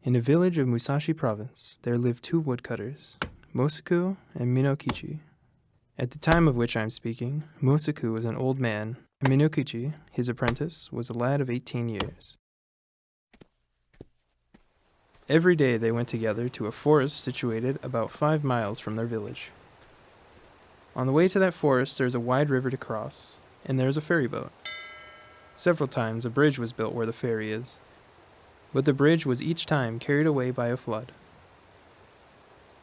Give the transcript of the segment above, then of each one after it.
In a village of Musashi Province, there lived two woodcutters, Mosaku and Minokichi. At the time of which I am speaking, Mosaku was an old man, and Minokichi, his apprentice, was a lad of 18 years. Every day they went together to a forest situated about 5 miles from their village. On the way to that forest there is a wide river to cross, and there is a ferry boat. Several times a bridge was built where the ferry is, but the bridge was each time carried away by a flood.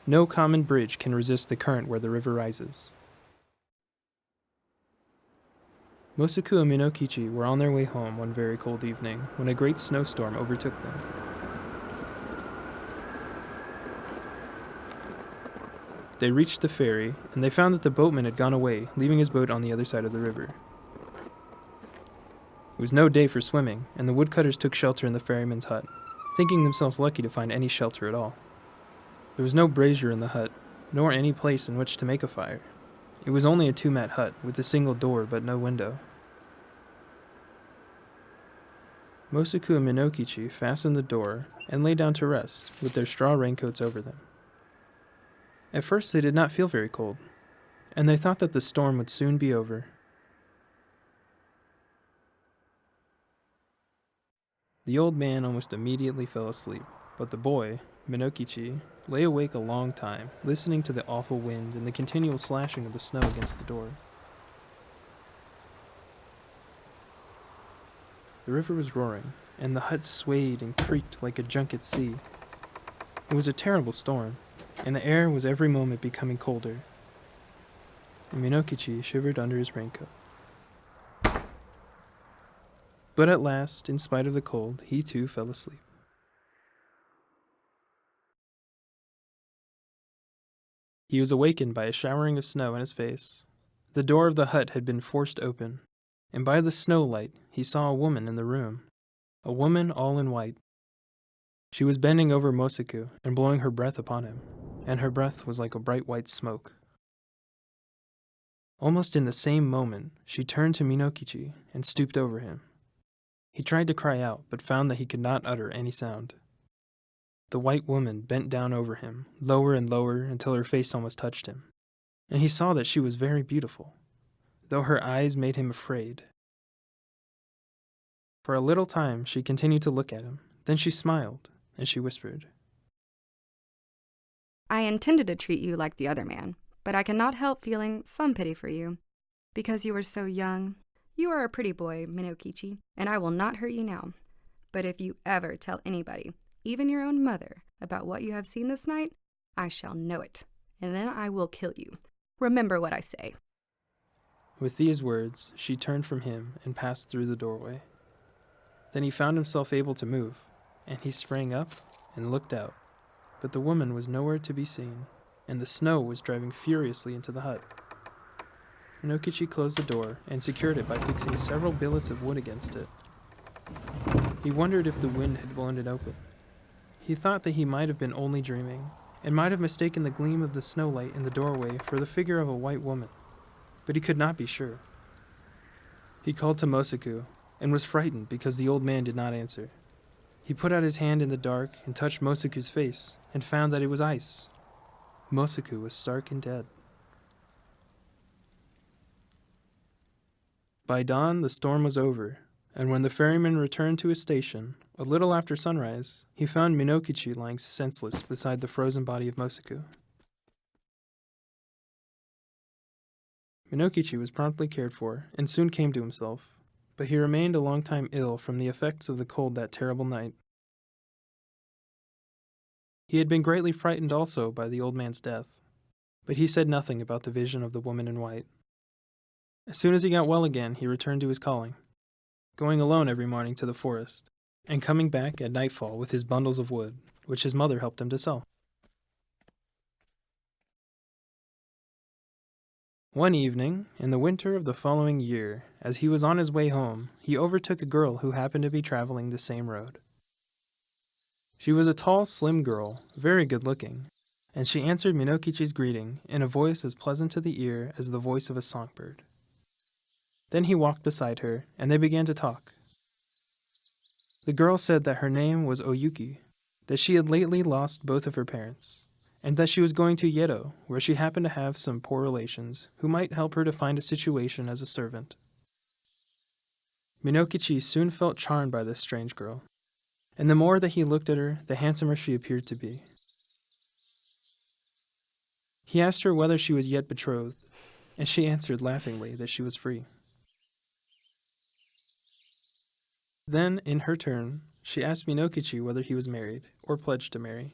No common bridge can resist the current where the river rises. Mosaku and Minokichi were on their way home one very cold evening when a great snowstorm overtook them. They reached the ferry, and they found that the boatman had gone away, leaving his boat on the other side of the river. It was no day for swimming, and the woodcutters took shelter in the ferryman's hut, thinking themselves lucky to find any shelter at all. There was no brazier in the hut, nor any place in which to make a fire. It was only a 2-mat hut with a single door but no window. Mosaku and Minokichi fastened the door and lay down to rest, with their straw raincoats over them. At first they did not feel very cold, and they thought that the storm would soon be over. The old man almost immediately fell asleep, but the boy, Minokichi, lay awake a long time, listening to the awful wind and the continual slashing of the snow against the door. The river was roaring, and the hut swayed and creaked like a junk at sea. It was a terrible storm, and the air was every moment becoming colder, and Minokichi shivered under his raincoat. But at last, in spite of the cold, he too fell asleep. He was awakened by a showering of snow in his face. The door of the hut had been forced open, and by the snow light he saw a woman in the room, a woman all in white. She was bending over Mosaku and blowing her breath upon him, and her breath was like a bright white smoke. Almost in the same moment, she turned to Minokichi and stooped over him. He tried to cry out, but found that he could not utter any sound. The white woman bent down over him, lower and lower, until her face almost touched him, and he saw that she was very beautiful, though her eyes made him afraid. For a little time she continued to look at him, then she smiled, and she whispered, "I intended to treat you like the other man, but I cannot help feeling some pity for you, because you are so young. You are a pretty boy, Minokichi, and I will not hurt you now. But if you ever tell anybody, even your own mother, about what you have seen this night, I shall know it, and then I will kill you. Remember what I say." With these words, she turned from him and passed through the doorway. Then he found himself able to move, and he sprang up and looked out, but the woman was nowhere to be seen, and the snow was driving furiously into the hut. Minokichi closed the door and secured it by fixing several billets of wood against it. He wondered if the wind had blown it open. He thought that he might have been only dreaming, and might have mistaken the gleam of the snowlight in the doorway for the figure of a white woman, but he could not be sure. He called to Mosaku, and was frightened because the old man did not answer. He put out his hand in the dark and touched Mosaku's face, and found that it was ice. Mosaku was stark and dead. By dawn, the storm was over, and when the ferryman returned to his station, a little after sunrise, he found Minokichi lying senseless beside the frozen body of Mosaku. Minokichi was promptly cared for, and soon came to himself, but he remained a long time ill from the effects of the cold that terrible night. He had been greatly frightened also by the old man's death, but he said nothing about the vision of the woman in white. As soon as he got well again, he returned to his calling, going alone every morning to the forest, and coming back at nightfall with his bundles of wood, which his mother helped him to sell. One evening, in the winter of the following year, as he was on his way home, he overtook a girl who happened to be traveling the same road. She was a tall, slim girl, very good-looking, and she answered Minokichi's greeting in a voice as pleasant to the ear as the voice of a songbird. Then he walked beside her, and they began to talk. The girl said that her name was Oyuki, that she had lately lost both of her parents, and that she was going to Yedo, where she happened to have some poor relations who might help her to find a situation as a servant. Minokichi soon felt charmed by this strange girl, and the more that he looked at her, the handsomer she appeared to be. He asked her whether she was yet betrothed, and she answered laughingly that she was free. Then, in her turn, she asked Minokichi whether he was married or pledged to marry.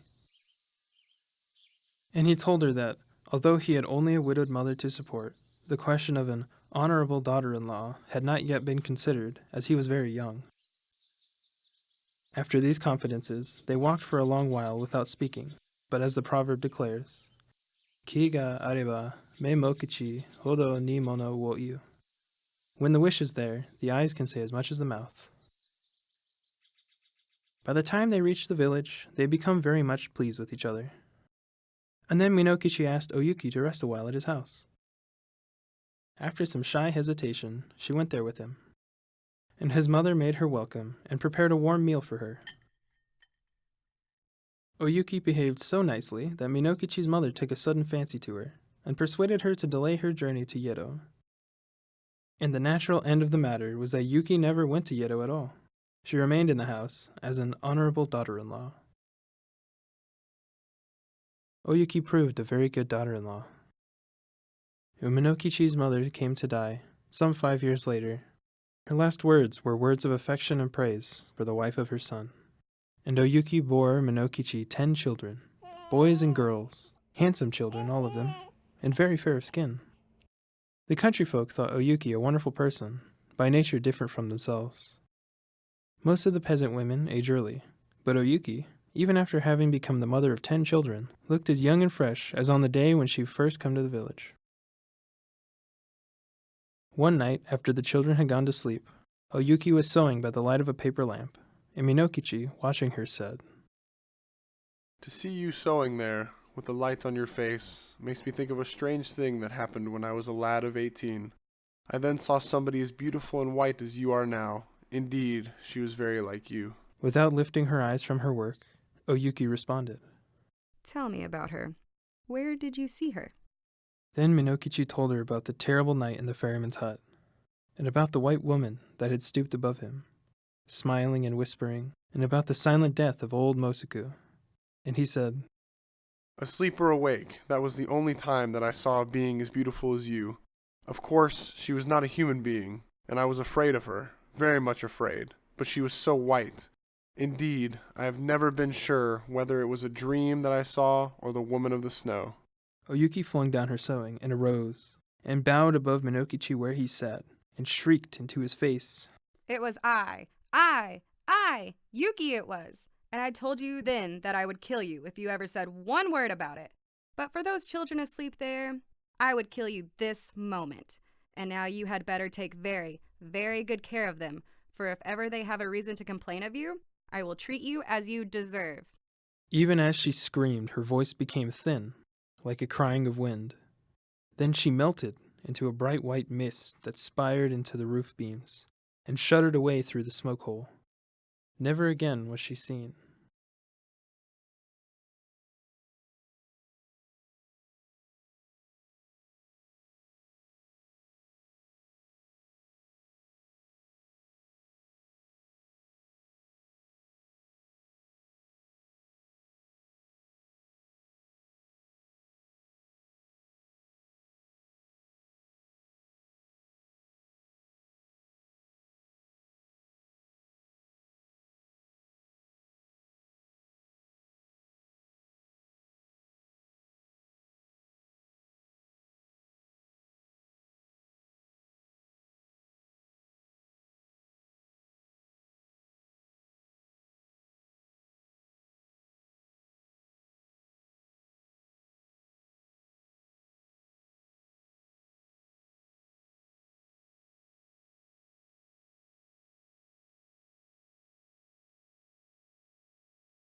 And he told her that, although he had only a widowed mother to support, the question of an honorable daughter-in-law had not yet been considered, as he was very young. After these confidences, they walked for a long while without speaking, but as the proverb declares, Ki ga areba me mokichi hodo ni mono wo iu. When the wish is there, the eyes can say as much as the mouth. By the time they reached the village, they had become very much pleased with each other. And then Minokichi asked Oyuki to rest a while at his house. After some shy hesitation, she went there with him, and his mother made her welcome and prepared a warm meal for her. Oyuki behaved so nicely that Minokichi's mother took a sudden fancy to her and persuaded her to delay her journey to Yedo. And the natural end of the matter was that Yuki never went to Yedo at all. She remained in the house as an honorable daughter-in-law. Oyuki proved a very good daughter-in-law. When Minokichi's mother came to die, some 5 years later, her last words were words of affection and praise for the wife of her son. And Oyuki bore Minokichi 10 children, boys and girls, handsome children, all of them, and very fair of skin. The country folk thought Oyuki a wonderful person, by nature different from themselves. Most of the peasant women age early, but Oyuki, even after having become the mother of 10 children, looked as young and fresh as on the day when she first came to the village. One night, after the children had gone to sleep, Oyuki was sewing by the light of a paper lamp, and Minokichi, watching her, said, To see you sewing there, with the light on your face, makes me think of a strange thing that happened when I was a lad of 18. I then saw somebody as beautiful and white as you are now. Indeed, she was very like you. Without lifting her eyes from her work, Oyuki responded, Tell me about her. Where did you see her? Then Minokichi told her about the terrible night in the ferryman's hut, and about the white woman that had stooped above him, smiling and whispering, and about the silent death of old Mosuku. And he said, Asleep or awake, that was the only time that I saw a being as beautiful as you. Of course, she was not a human being, and I was afraid of her, very much afraid, but she was so white. Indeed, I have never been sure whether it was a dream that I saw or the woman of the snow. Oyuki flung down her sewing and arose, and bowed above Minokichi where he sat, and shrieked into his face, It was I, Yuki it was. And I told you then that I would kill you if you ever said one word about it. But for those children asleep there, I would kill you this moment. And now you had better take very, very good care of them, for if ever they have a reason to complain of you, I will treat you as you deserve. Even as she screamed, her voice became thin, like a crying of wind. Then she melted into a bright white mist that spired into the roof beams and shuddered away through the smoke hole. Never again was she seen.